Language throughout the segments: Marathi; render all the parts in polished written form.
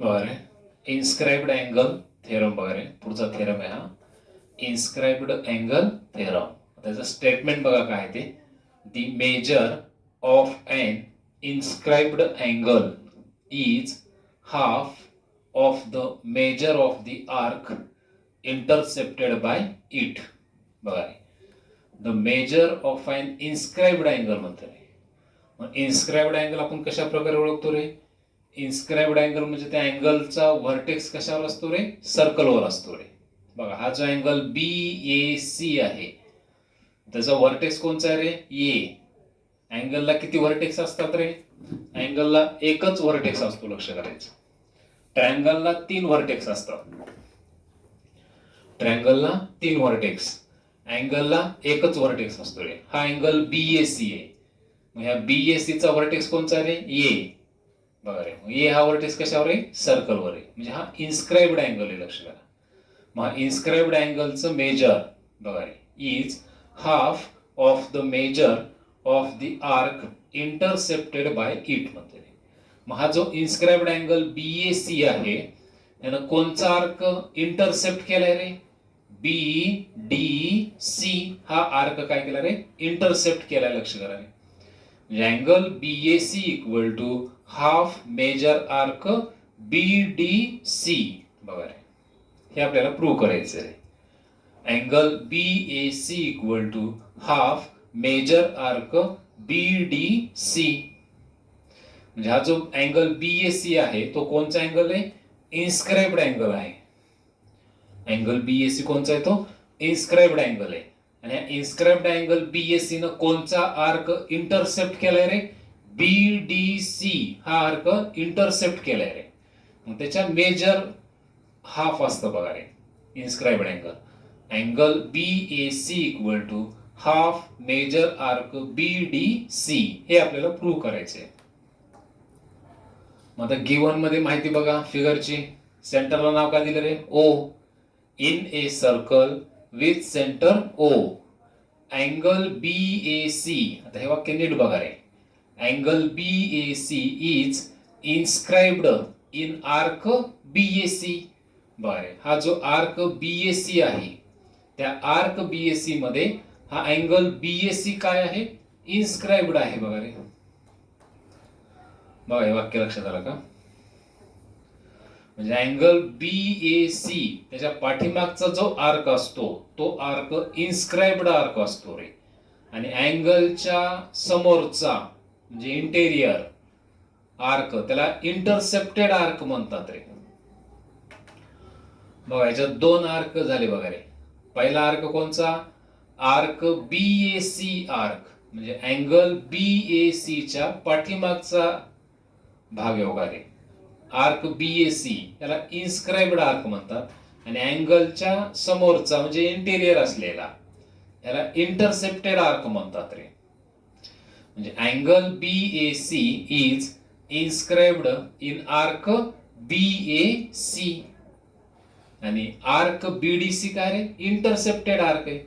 बरं, इन्स्क्राइब्ड अँगल थेरम बघा रे, पुढचा थेरम आहे हा इन्स्क्राइब्ड अँगल थेरम. त्याचं स्टेटमेंट बघा काय ते, the measure of an inscribed angle is half of the measure of the arc intercepted by it. बघा the measure of an inscribed angle म्हणतो. मग इन्स्क्राइब्ड अँगल आपण कशा प्रकारे ओळखतो रे? इन्स्क्राइब्ड अँगल म्हणजे त्या अँगलचा व्हर्टेक्स कशावर असतो रे? सर्कलवर असतो रे. बघा हा जो अँगल BAC आहे त्याचा व्हर्टेक्स कोणचा आहे रे? ए. अँगलला किती व्हर्टेक्स असतात रे? अँगलला एकच व्हर्टेक्स असतो, लक्ष करायचं. ट्रायंगलला 3 व्हर्टेक्स असतात. ट्रायंगलला 3 व्हर्टेक्स, अँगलला एकच व्हर्टेक्स असतो रे. हा अँगल BAC आहे. मग ह्या BAC चा व्हर्टेक्स कोणचा रे? ए. बघा रे, ए हा व्हर्टेक्स कशावर आहे? सर्कलवर आहे. म्हणजे हा इन्स्क्राइब्ड अँगल आहे, लक्ष करा. मग इन्स्क्राइब्ड अँगलचं मेजर बघा रे is half of the measure of the arc intercepted by it म्हणते. मग हा जो इन्स्क्राइब्ड अँगल BAC आहे त्यानं कोणचा आर्क इंटरसेप्ट केलाय रे? BDC हा आर्क काय केला रे? इंटरसेप्ट केलाय, लक्ष करा रे. Angle BAC equal to half major arc BDC. बघा रे, हे आपल्याला प्रूव्ह करायचं आहे. Angle BAC equal to half major arc BDC. म्हणजे हा जो अँगल BAC आहे तो कोणचा अँगल आहे? इन्स्क्राइब्ड अँगल आहे. अँगल BAC कोणचा आहे? तो इन्स्क्राइब्ड अँगल आहे. आणि इन्स्क्राइब्ड अँगल BAC न कोणचा आर्क इंटरसेप्ट केलाय रे? BDC हा आर्क इंटरसेप्ट केलाय रे. मग त्याच्या मेजर हाफ असतं बघा रे inscribed angle. Angle BAC equal to half major arc BDC हे आपल्याला प्रूव्ह करायचे. मग आता गिवन मध्ये माहिती बघा फिगरची. सेंटरला नाव काय दिलं रे? O. In a circle with centre O. Angle BAC, आता हे वाक्य नीट बघा रे. Angle BAC is inscribed in arc BAC. बरे, हा जो आर्क BAC आहे त्या आर्क BAC मध्ये हा अँगल BAC काय आहे? इन्स्क्राइब्ड आहे. बघा रे, बघा हे वाक्य लक्षात आलं का? म्हणजे अँगल BAC त्याच्या पाठीमागचा जो आर्क असतो तो आर्क इन्स्क्राइब्ड आर्क असतो रे. आणि अँगलच्या समोरचा म्हणजे इंटेरियर आर्क त्याला इंटरसेप्टेड आर्क म्हणतात रे. बघा याच्यात 2 आर्क झाले बघा रे. पहिला आर्क कोणचा? आर्क BAC आर्क म्हणजे अँगल BAC च्या पाठीमागचा भाग आहे बघा रे. आर्क BAC याला इन्स्क्राइब्ड आर्क म्हणतात. आणि अँगलच्या समोरचा म्हणजे इंटेरियर असलेला याला इंटरसेप्टेड आर्क म्हणतात रे. म्हणजे angle BAC is inscribed in arc BAC. आणि आर्क BDC काय रे? इंटरसेप्टेड आर्क आहे.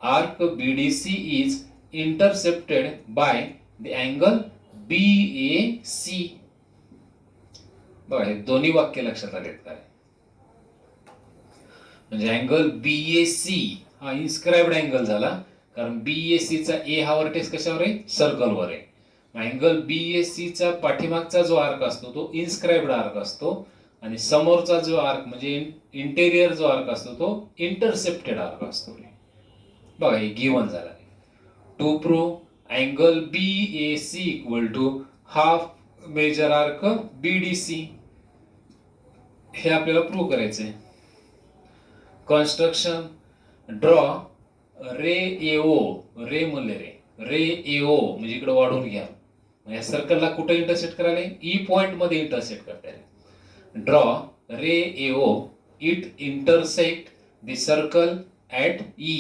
Arc BDC is intercepted by the angle BAC. बघा हे दोन्ही वाक्य लक्षात आलेत काय? म्हणजे अँगल BAC हा इन्स्क्राइब्ड अँगल झाला कारण BAC चा ए हा व्हर्टेक्स कशावर आहे? सर्कलवर आहे. अँगल BAC चा पाठीमागचा जो आर्क असतो तो इन्स्क्राइब्ड आर्क असतो आणि समोरचा जो आर्क म्हणजे इंटेरियर जो आर्क असतो तो इंटरसेप्टेड आर्क असतो. बघा हे गिवन झाला. To prove angle BAC equal to half major arc BDC हे आपल्याला प्रूव्ह करायचंय. Construction draw ray AO. Ray म्हणले रे AO म्हणजे इकडे वाढवून घ्या. या सर्कलला कुठे इंटरसेक्ट करायला? ई पॉइंट मध्ये इंटरसेक्ट करता येईल. Draw ray AO it intersect the circle at E.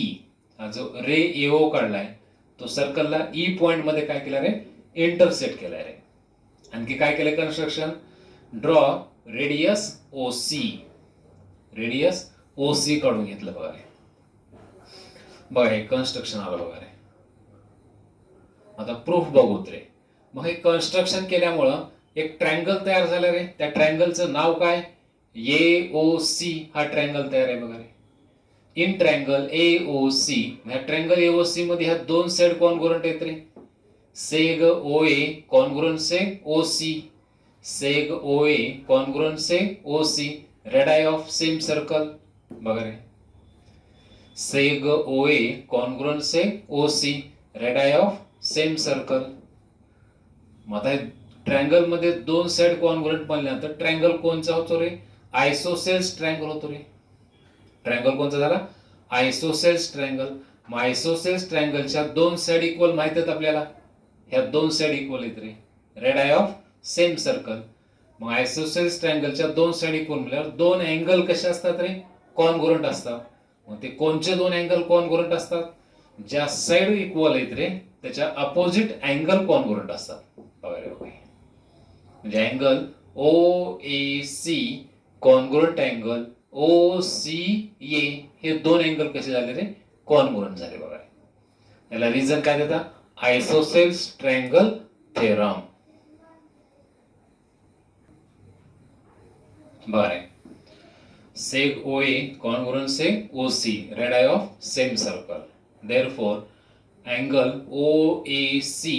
हा जो रे AO काढलाय तो सर्कलला ई पॉइंट मध्ये काय केलं रे? इंटरसेक्ट केलाय रे. आणखी काय केलं construction? Draw radius OC. Radius OC काढून घेतलं बघा रे. बघा हे कन्स्ट्रक्शन आलं बघा रे. आता प्रूफ बघूत रे. मग हे कन्स्ट्रक्शन केल्यामुळं एक ट्रायंगल तयार झालं रे. त्या ट्रायंगलचं नाव काय? AOC हा ट्रायंगल तयार आहे बघा रे. इन ट्रायंगल AOC, ह्या ट्रायंगल AOC मध्ये ह्या दोन साइड कॉन्ग्रुएंट आहेत रे. Seg OA congruent seg OC, seg OA congruent seg OC, radii of same circle बघा रे. Seg OA congruent seg OC, radii of same circle. मग आता ट्रायंगल मध्ये दोन साइड कॉन्ग्रुएंट बनल्यानंतर ट्रायंगल कोणचा होतो रे? आयसोसेल्स ट्रायंगल होतो रे. ट्रायंगल कोणचा झाला? आयसोसेल्स ट्रायंगल. मग आयसोसेल्स ट्रायंगलच्या दोन साइड इक्वल माहित आहेत आपल्याला. ह्या दोन साइड इक्वल आहेत रे. Radii of same circle. मग आयसोसेल्स ट्रायंगलच्या दोन साइड इक्वल म्हटल्यावर दोन अँगल कसे असतात रे? कॉन्ग्रुएंट असतात. मग ते कोणचे दोन अँगल कॉन्ग्रुएंट असतात? ज्या साइड इक्वल आहेत रे त्याच्या अपोजिट अँगल कॉन्ग्रुएंट असतात. बघा रे बघा, म्हणजे angle OAC congruent angle OCA हे दोन अँगल कसे झाले रे? कॉन्ग्रुएंट झाले बघा. याला रिझन काय देतात? आयसोसेल्स ट्रायंगल थेरम. बरं, seg OA congruent seg OC, radii of same circle. Therefore, angle OAC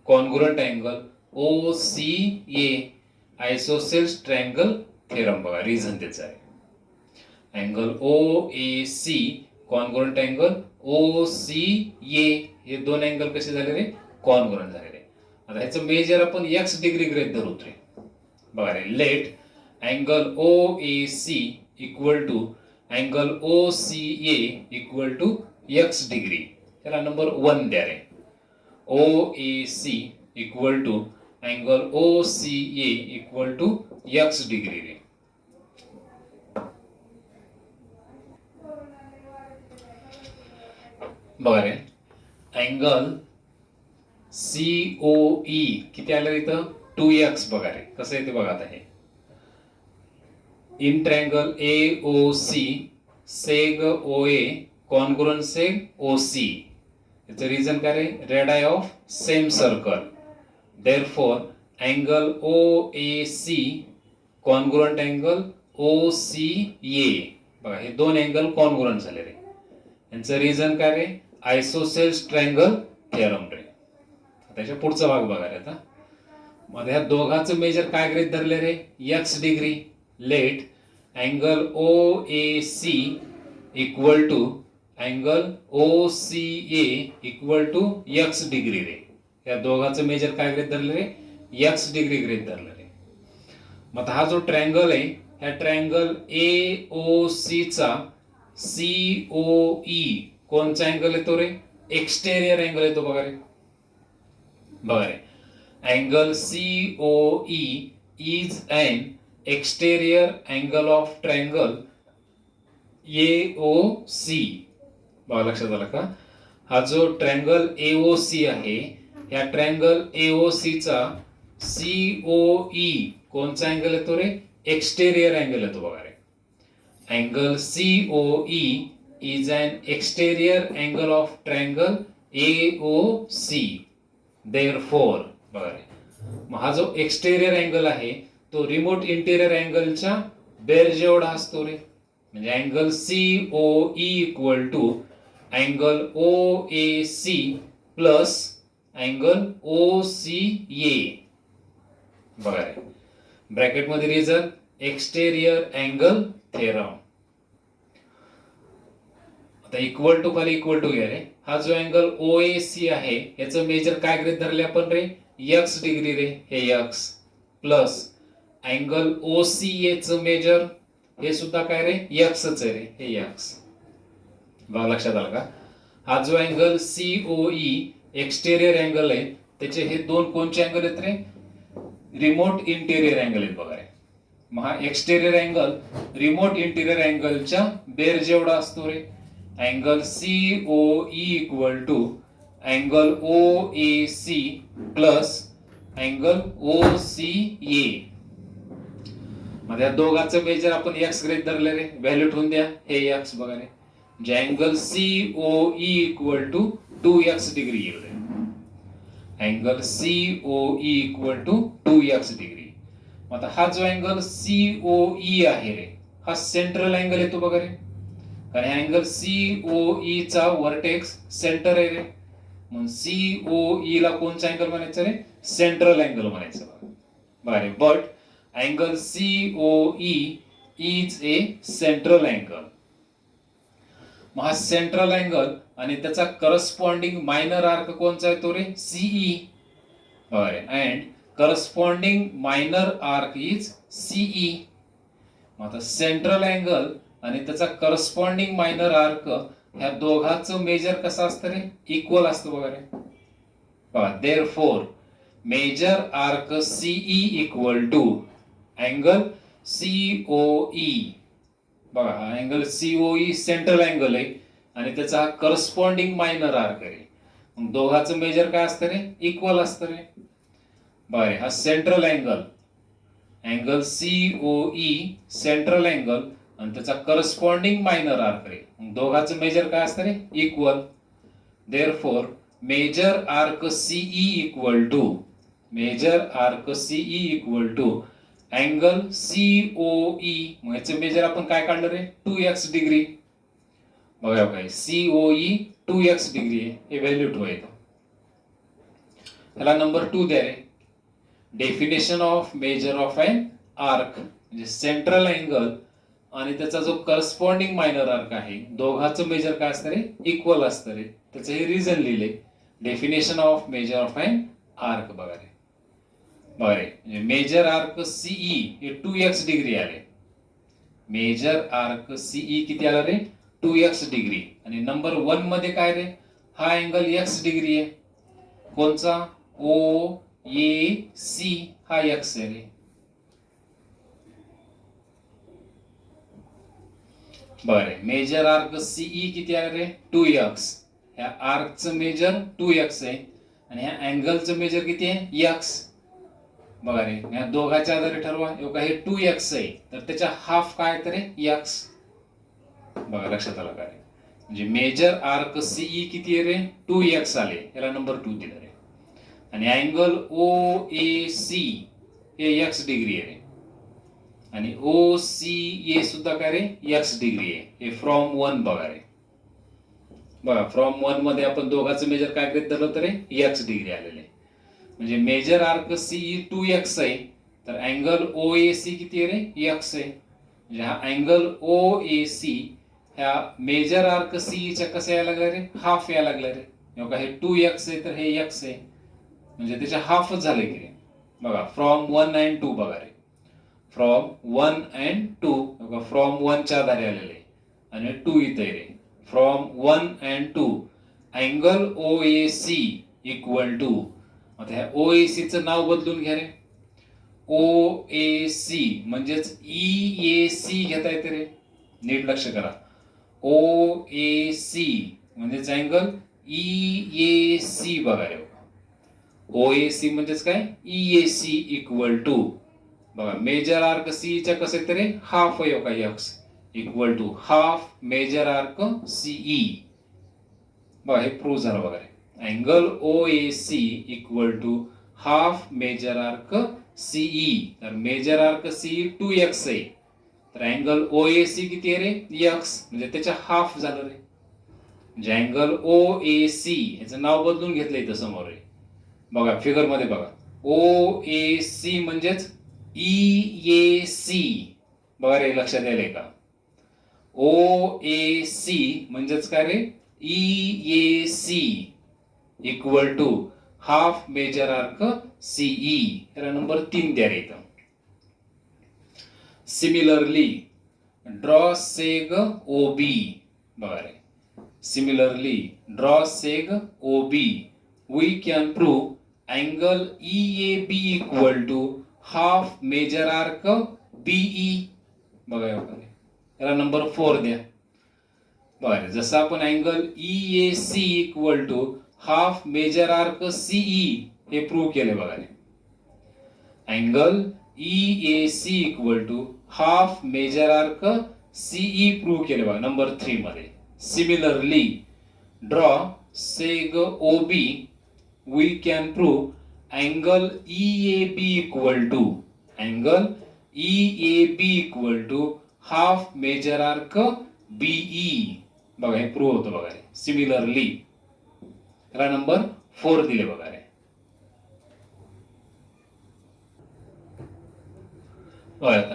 congruent angle OCA isosceles triangle theorem बघा. रिझन त्याचं आहे angle OAC congruent angle OCA हे दोन अँगल कसे झाले रे? कॉन्ग्रुएंट झाले रे. आता ह्याचं मेजर आपण x डिग्री गृहीत धरतो रे. बघा रे, let angle OAC equal to angle OCA equal to x degree. त्याला नंबर 1 द्या रे. OAC equal to angle OCA equal to x degree रे. बघा रे, अँगल COE किती आलं इथं? 2x. बघा रे कसं येते बघा. आता हे in triangle AOC seg OA congruent seg OC. याचं रिझन काय रे? Radii of same circle. Therefore angle OAC congruent angle OCA. बघा हे दोन अँगल कॉन्ग्रुएंट झाले रे. यांचं रिझन काय रे? आयसोसेल्स ट्रायंगल थेरम रे. त्याच्या पुढचा भाग बघा रे. आता मध्ये ह्या दोघांचं मेजर काय गृहीत धरले रे? x degree. Let angle OAC equal to angle OCA equal to x degree रे. या दोघांचं मेजर काय गृहीत धरले रे? x डिग्री गृहीत धरले रे. मग हा जो ट्रायंगल आहे ह्या ट्रायंगल AOC चा COE कोणचा अँगल येतो रे? एक्सटेरियर अँगल येतो बघा रे. बघा रे, angle COE is an exterior angle of triangle AOC. बघा लक्षात आलं का? हा जो ट्रायंगल AOC आहे ह्या ट्रायंगल AOC चा COE कोणचा अँगल येतो रे? एक्सटेरियर अँगल येतो बघा रे. Angle COE is an exterior angle of triangle AOC. Therefore बघा रे, मग हा जो एक्सटेरियर अँगल आहे तो रिमोट इंटेरियर अँगलच्या बेर जेवढा असतो रे. म्हणजे angle COE equal to angle OAC plus angle OCA. बघा रे, ब्रॅकेट मध्ये रिझन एक्सटेरियर अँगल थेरम. आता इक्वल टू खाली इक्वल टू घ्या रे. हा जो अँगल OAC आहे याचं मेजर काय गृहीत धरले आपण रे? x डिग्री रे. हे x प्लस अँगल OCA चं मेजर हे सुद्धा काय रे? x च आहे रे. हे x. बघा लक्षात आलं का? हा जो अँगल COE एक्सटेरियर अँगल आहे त्याचे हे दोन कोणचे अँगल आहेत रे? रिमोट इंटेरियर अँगल आहेत बघा रे. मग हा एक्सटेरियर अँगल रिमोट इंटेरियर अँगलच्या बेर जेवढा असतो रे. Angle COE equal to angle OAC plus angle OCA. मध्ये दोघांचं मेजर आपण x गृहीत धरले रे. व्हॅल्यू ठेवून द्या. हे x बघा रे. म्हणजे angle COE equal to 2x degree येईल रे. Angle COE equal to 2x degree. आता हा जो अँगल COE आहे रे, हा सेंट्रल अँगल येतो बघा रे, कारण अँगल COE चा वर्टेक्स सेंटर आहे रे, मग COE ला कोणचा अँगल म्हणायचं रे, सेंट्रल अँगल म्हणायचं बघा. But angle COE is a central angle. मग हा सेंट्रल अँगल आणि त्याचा करस्पॉन्डिंग मायनर आर्क कोणचा आहे तो रे, CE. And corresponding minor arc is CE. मग आता सेंट्रल अँगल आणि त्याचा करस्पॉन्डिंग मायनर आर्क ह्या दोघांचं मेजर कसं असतं रे, इक्वल असतं बघा रे. Therefore measure arc CE equal to angle COE. बघा हा अँगल COE सेंट्रल अँगल आहे आणि त्याचा करस्पॉन्डिंग मायनर आर्क आहे. मग दोघांचं मेजर काय असतं रे, इक्वल असतं रे. बरं, हा central angle angle COE central angle आणि त्याचा करस्पॉन्डिंग मायनर आर्क आहे. मग दोघांचं मेजर काय असतं रे, equal. Therefore measure arc CE equal to angle COE. मग याचं मेजर आपण काय काढलं रे, 2x डिग्री. बघा काय, COE 2x डिग्री आहे, हे व्हॅल्यू ठेवायचं. ह्याला नंबर 2 द्या रे. Definition of measure of an arc म्हणजे सेंट्रल अँगल आणि त्याचा जो करस्पॉन्डिंग मायनर आर्क आहे, दोघांचं मेजर काय असतं रे, इक्वल असतं रे. त्याचं हे रिझन लिहिले. Definition of measure of an arc बघा रे. बरे, मेजर आर्क CE हे 2x डिग्री आले. मेजर आर्क CE किती आला रे, 2x डिग्री. आणि नंबर 1 मध्ये काय रे, हा अँगल x डिग्री आहे. कोणचा, OAC हा x आहे रे. बरे, मेजर आर्क CE किती आहे रे, 2x. ह्या आर्कचं मेजर 2x आहे आणि ह्या अँगलचं मेजर किती आहे, x. बघा रे, या दोघांच्या आधारे ठरवा. हे 2x आहे तर त्याच्या हाफ काय तर x. बघा लक्षात आलं का रे, म्हणजे मेजर आर्क CE किती आहे रे, 2x आले, याला नंबर 2 दिला रे. आणि अँगल OAC हे x डिग्री आहे आणि OCA सुद्धा काय रे, x डिग्री आहे. हे फ्रॉम 1 बघा रे. बघा फ्रॉम 1 मध्ये आपण दोघांचं मेजर काय गृहीत धरलं तर x डिग्री आलेले. म्हणजे मेजर आर्क CE 2x आहे तर अँगल OAC किती आहे रे, x आहे. म्हणजे हा अँगल OAC ह्या मेजर आर्क CE च्या कसं यायला लागला रे, हाफ यायला लागला रे. बघा हे 2x आहे तर हे x आहे, म्हणजे त्याच्या हाफच झाले की रे. बघा फ्रॉम 1 अँड 2 बघा रे, फ्रॉम 1 अँड 2. बघा फ्रॉम 1 च्या आधारे आलेले आणि 2 इथे रे. From 1 and 2 angle OAC equal to. आता ह्या OAC चं नाव बदलून घ्या रे. OAC म्हणजेच EAC घेता येते रे, नीट लक्ष करा. OAC म्हणजेच अँगल EAC बघा रे. OAC म्हणजेच काय, EAC इक्वल टू. बघा मेजर आर्क CE च्या कसं येते रे, हाफ आहे का, x equal to half major arc CE. बघा हे प्रूव्ह झालं बघा रे. Angle OAC equal to half major arc CE. तर मेजर आर्क CE 2x आहे तर अँगल OAC किती आहे रे, x, म्हणजे त्याच्या हाफ झालं रे. म्हणजे अँगल OAC याचं नाव बदलून घेतलं इथं समोर रे. बघा फिगर मध्ये बघा, OAC म्हणजेच EAC. बघा रे, लक्षात यायलंय का. OAC म्हणजेच काय रे, EAC equal to half major arc CE. त्याला नंबर 3 द्या रे इथं. Similarly draw seg OB. बघा रे, similarly draw seg OB we can prove angle EAB equal to half major arc BE. बघा याला नंबर 4 द्या. बरं, जसं आपण angle EAC equal to half major arc CE हे प्रूव्ह केले बघा रे. Angle EAC equal to half major arc CE prove केले बघा नंबर 3 मध्ये. Similarly draw seg OB we can prove angle EAB equal to half major arc BE. बघा हे प्रूव्ह होतं बघा. सिमिलरली त्याला नंबर 4 दिले बघा.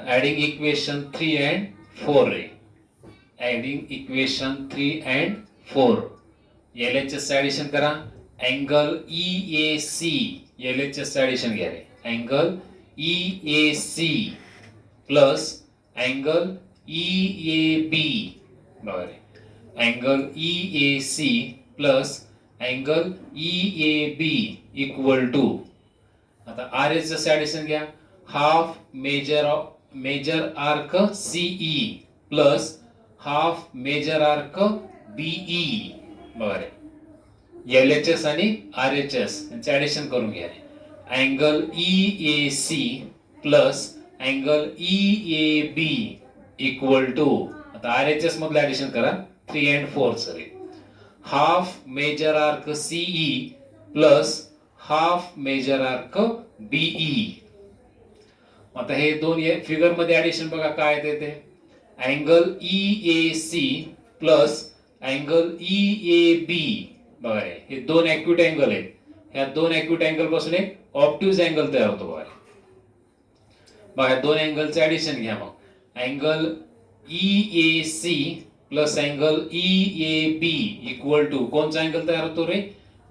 ऍडिंग इक्वेशन 3 and 4 रे. Adding equation 3 and 4. LHS addition करा. अँगल EAC LHS ऍडिशन घ्या रे. Angle EAC plus angle EAB. बघा रे. Angle EAC plus angle EAB equal to, आता RHS ऍडिशन घ्या. Half major arc CE plus half major arc BE. बघा रे. LHS आणि RHS यांचे ऍडिशन करून घ्या. Angle EAC plus angle EAB equal to, आता RHS मधलं ऍडिशन करा 3 and 4 sorry. Half major arc CE plus half major arc BE. आता हे दोन फिगर मध्ये ऍडिशन बघा काय येते ते. Angle EAC plus angle EAB. बघा हे दोन ॲक्यूट अँगल आहेत. ह्या दोन ॲक्यूट अँगल पासून एक ऑब्ट्यूज अँगल तयार होतो बघा. बघा दोन अँगलचं ऍडिशन घ्या. मग angle EAC plus angle EAB equal to कोणचा अँगल तयार होतो रे.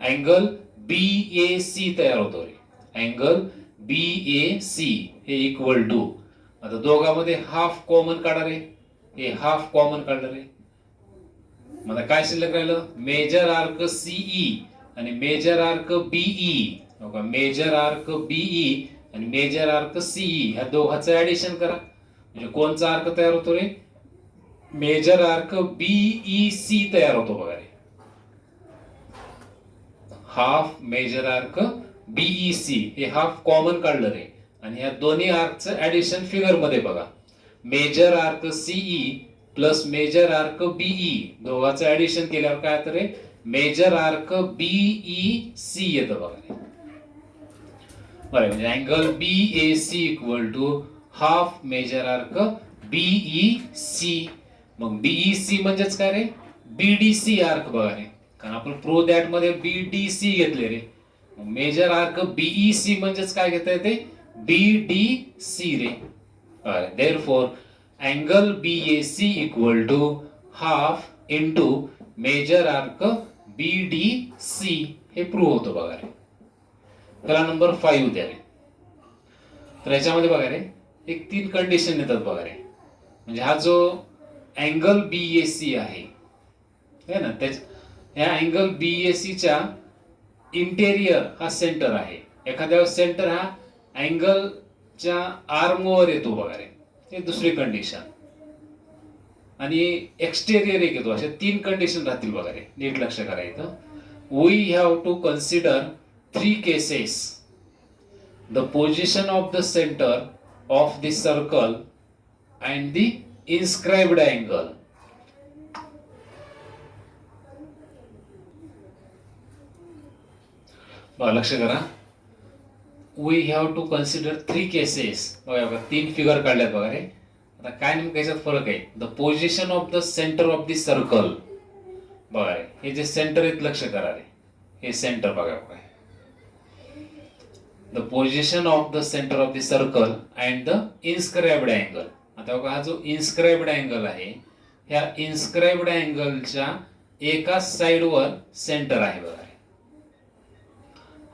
अँगल BAC तयार होतो रे. अँगल BAC हे इक्वल टू, आता दोघांमध्ये हाफ कॉमन काढा रे. हे हाफ कॉमन काढलं रे. मला काय शिल्लक राहिलं. मेजर आर्क CE आणि मेजर आर्क BE. बघा मेजर आर्क BE आणि मेजर आर्क CE ह्या दोघांचं ऍडिशन करा. म्हणजे कोणचा आर्क तयार होतो रे. मेजर आर्क BEC तयार होतो बघा रे. हाफ मेजर आर्क BEC हे हाफ कॉमन काढलं रे. आणि ह्या दोन्ही आर्कचं ऍडिशन फिगर मध्ये बघा. Measure arc CE plus measure arc BE दोघांचं ऍडिशन केल्यावर काय येतं रे. मेजर आर्क BEC येतं बघा. बरं म्हणजे angle BAC equal to half major arc BEC. मग BEC म्हणजेच काय रे. BDC आर्क बघा रे. कारण आपण प्रो दॅट मध्ये BDC घेतले रे. मेजर आर्क BEC म्हणजेच काय घेता येते. BDC रे. Therefore angle BAC equal to half into measure arc BDC हे प्रूव्ह होतं बघा रे. त्याला नंबर 5 द्या रे. तर याच्यामध्ये बघा रे एक 3 कंडिशन येतात बघा रे. म्हणजे हा जो अँगल BAC आहे ना, या अँगल BAC च्या इंटेरियर हा सेंटर आहे. एखाद्या सेंटर हा अँगलच्या आर्मवर येतो बघा रे. हे दुसरी कंडिशन. आणि एक्सटेरियर एक येतो. अशा 3 कंडिशन राहतील बघा रे. नीट लक्ष करायचं. We have to consider 3 cases. The position of the centre of the circle and the inscribed angle. लक्ष करा. We have to consider 3 cases. बघा 3 फिगर काढल्यात बघा रे. आता काय नेमकं याच्यात फरक आहे. The position of the centre of the circle. बघा रे हे जे सेंटर आहेत लक्ष करा रे. हे सेंटर बघा काय. The position of the centre of the circle and the inscribed angle. आता बघा हा जो इन्स्क्राइब्ड अँगल आहे ह्या इन्स्क्राइब्ड अँगलच्या एका साइडवर सेंटर आहे बघा.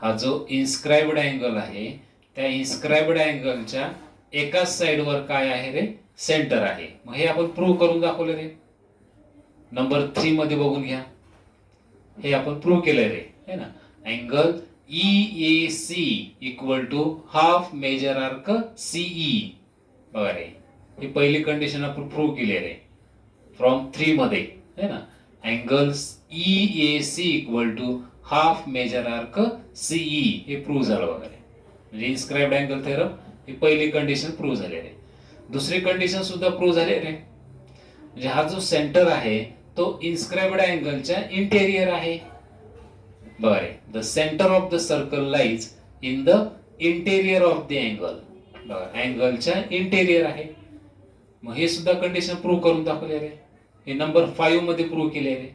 हा जो इन्स्क्राइब्ड अँगल आहे त्या इन्स्क्राइब्ड अँगलच्या एकाच साइडवर काय आहे रे. सेंटर आहे. मग हे आपण प्रूव्ह करून दाखवले रे. नंबर 3 मध्ये बघून घ्या. हे आपण प्रूव्ह केलंय रे है ना. Angle EAC equal to half major arc CE. बघा रे ही पहिली कंडिशन आपण प्रूव्ह केली रे फ्रॉम 3 मध्ये है ना. Angle EAC equal to half major arc CE हे प्रूव्ह झालं वगैरे. म्हणजे इन्स्क्राइब्ड अँगल थेरम ही पहिली कंडिशन प्रूव्ह झाली रे. दुसरी कंडिशन सुद्धा प्रूव्ह झाली रे. म्हणजे हा जो सेंटर आहे तो इन्स्क्राइब्ड अँगलच्या इंटेरियर आहे. बघा रे, the centre of the circle lies in the interior of the angle. बघा, अँगलच्या इंटेरियर आहे. मग हे सुद्धा कंडिशन प्रूव्ह करून दाखवले रे. हे नंबर 5 मध्ये प्रूव्ह केले रे.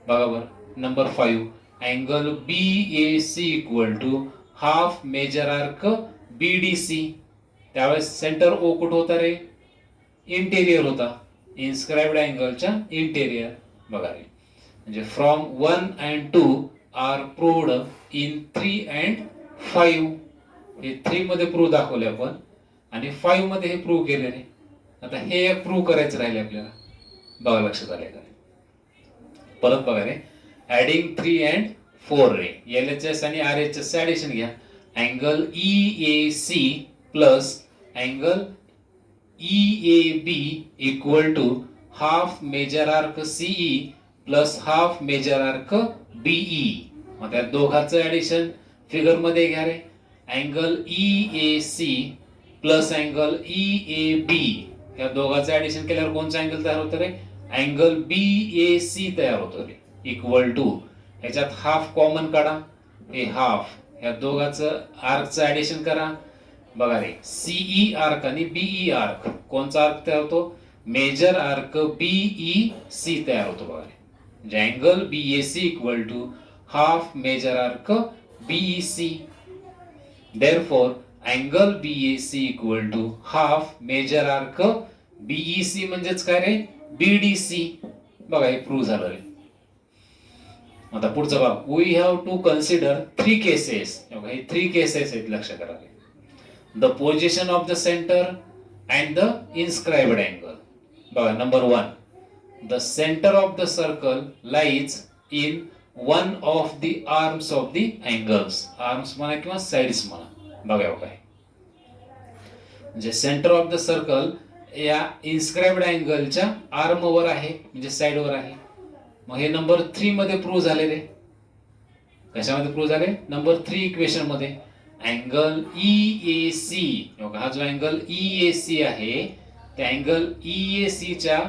बघा बरं, number 5, angle BAC equal to half major arc BDC. त्यावेळेस सेंटर ओ कुठं होता रे? इंटेरियर होता. इन्स्क्राइब्ड अँगलच्या इंटेरियर. बघा रे, म्हणजे from 1 and 2 are proved in 3 and 5. हे 3 मध्ये प्रूव्ह दाखवले आपण आणि 5 मध्ये हे प्रूव्ह केले रे. आता हे एक प्रूव्ह करायचं राहिले आपल्याला. बघा, लक्षात आले का? परत बघा रे, ऍडिंग 3 and 4 रे. LHS आणि RHS ऍडिशन घ्या. Angle EAC plus angle EAB equal to half major arc CE plus half major arc BE. मग त्या दोघांचं ऍडिशन फिगर मध्ये घ्या रे. Angle EAC plus angle EAB या दोघांचं ऍडिशन केल्यावर कोणचा अँगल तयार होतो रे? अँगल BAC तयार होतो रे. इक्वल टू ह्याच्यात हाफ कॉमन काढा. हे हाफ या दोघांचं आर्कचं ऍडिशन करा. बघा रे, CE आर्क आणि BE आर्क, कोणचा आर्क तयार होतो? मेजर आर्क BEC तयार होतो. बघा रे, म्हणजे angle BAC equal to half major arc BEC. Therefore angle BAC equal to half major arc BEC म्हणजेच काय रे? BDC. बघा, हे प्रूव्ह झालं रे. आता पुढचं बघा, we have to consider 3 cases. बघा, हे 3 केसेस आहेत, लक्ष करा. The position of the centre and the inscribed angle. बघा, number 1, the centre of the circle lies in one of the arms of the angles. Arms म्हणा किंवा साइड्स म्हणा. बघा काय, म्हणजे सेंटर ऑफ द सर्कल या इन्स्क्राइब्ड अँगलच्या आर्मवर आहे, म्हणजे साइडवर आहे. मग हे नंबर 3 मध्ये प्रूव्ह झाले रे. कशामध्ये प्रूव्ह झाले? नंबर 3 इक्वेशन मध्ये. अँगल EAC, हा जो अँगल EAC आहे त्या अँगल EAC च्या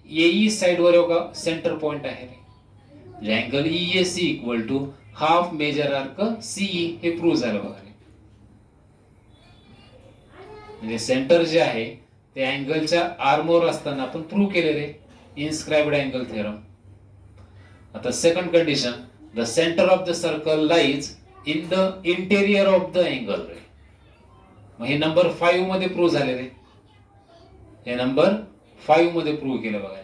AE साइडवर सेंटर पॉइंट आहे रे. म्हणजे angle EAC equal to half major arc CE. हे प्रूव्ह झालं बघा रे. म्हणजे सेंटर जे आहे ते अँगलच्या आर्मवर असताना आपण प्रूव्ह केले रे, इन्स्क्राइब्ड अँगल थेरम. आता second condition, the centre of the circle lies in the interior of the angle रे. मग हे नंबर 5 मध्ये प्रूव्ह झाले रे. हे नंबर 5 मध्ये प्रूव्ह केलं बघा.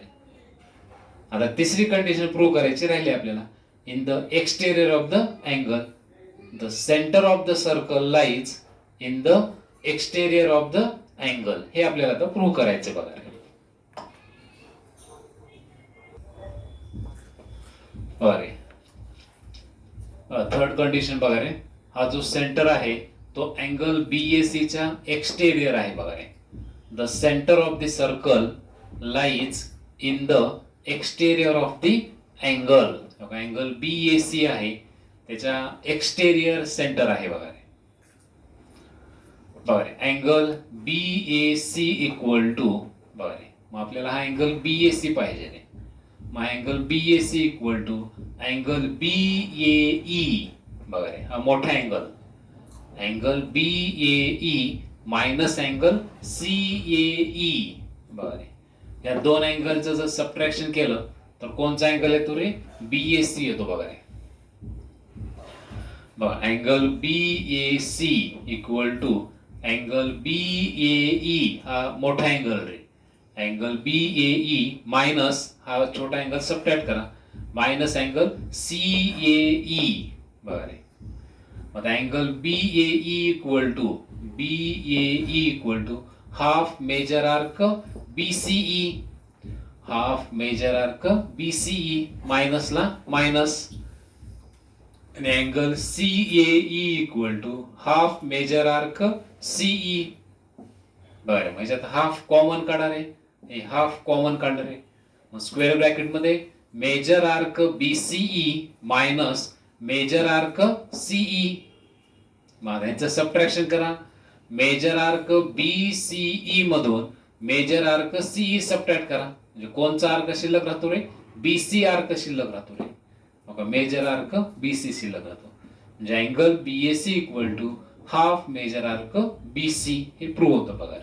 आता तिसरी कंडिशन प्रूव्ह करायची राहिली आपल्याला. In the exterior of the angle, the centre of the circle lies in the exterior of the angle. हे आपल्याला आता प्रूव्ह करायचं बघा. अरे, थर्ड कंडिशन बघा रे. हा जो सेंटर आहे तो अँगल BAC च्या एक्सटेरियर आहे बघा रे. The centre of the circle lies in the exterior of the angle. Angle BAC आहे त्याच्या एक्सटेरियर सेंटर आहे बघा रे. बघा रे, अँगल BAC इक्वल टू, बघा रे, मग आपल्याला हा अँगल BAC पाहिजे रे. मग angle BAC equal to angle BAE. बघा रे, हा मोठा angle. Angle BAE minus angle CAE. बघा रे, या दोन अँगलचं जर सबट्रॅक्शन केलं तर कोणचा अँगल येतो रे? BAC येतो बघा रे. बघा, angle BAC equal to angle BAE, हा मोठा अँगल रे. अँगल BAE मायनस हा छोटा अँगल सबट्रॅक्ट करा, मायनस अँगल CAE. बघा रे, मग angle BAE equal to half major arc BCE. Half major arc BCE मायनसला मायनस, आणि angle CAE equal to half major arc CE. बरं, म्हणजे आता हाफ कॉमन काढा रे. हे हाफ कॉमन काढलं रे. मग स्क्वेअर ब्रॅकेट मध्ये measure arc BCE minus measure arc CE. मग यांचं सबट्रॅक्शन करा. मेजर आर्क BCE मधून मेजर आर्क CE सबट्रॅक्ट करा. म्हणजे कोणचा आर्क शिल्लक राहतो रे? BC आर्क शिल्लक राहतो रे. बघा मेजर आर्क बीसीसी ला जातो म्हणजे angle BAC equal to half major arc BC हे प्रूव्ह होतं बघा.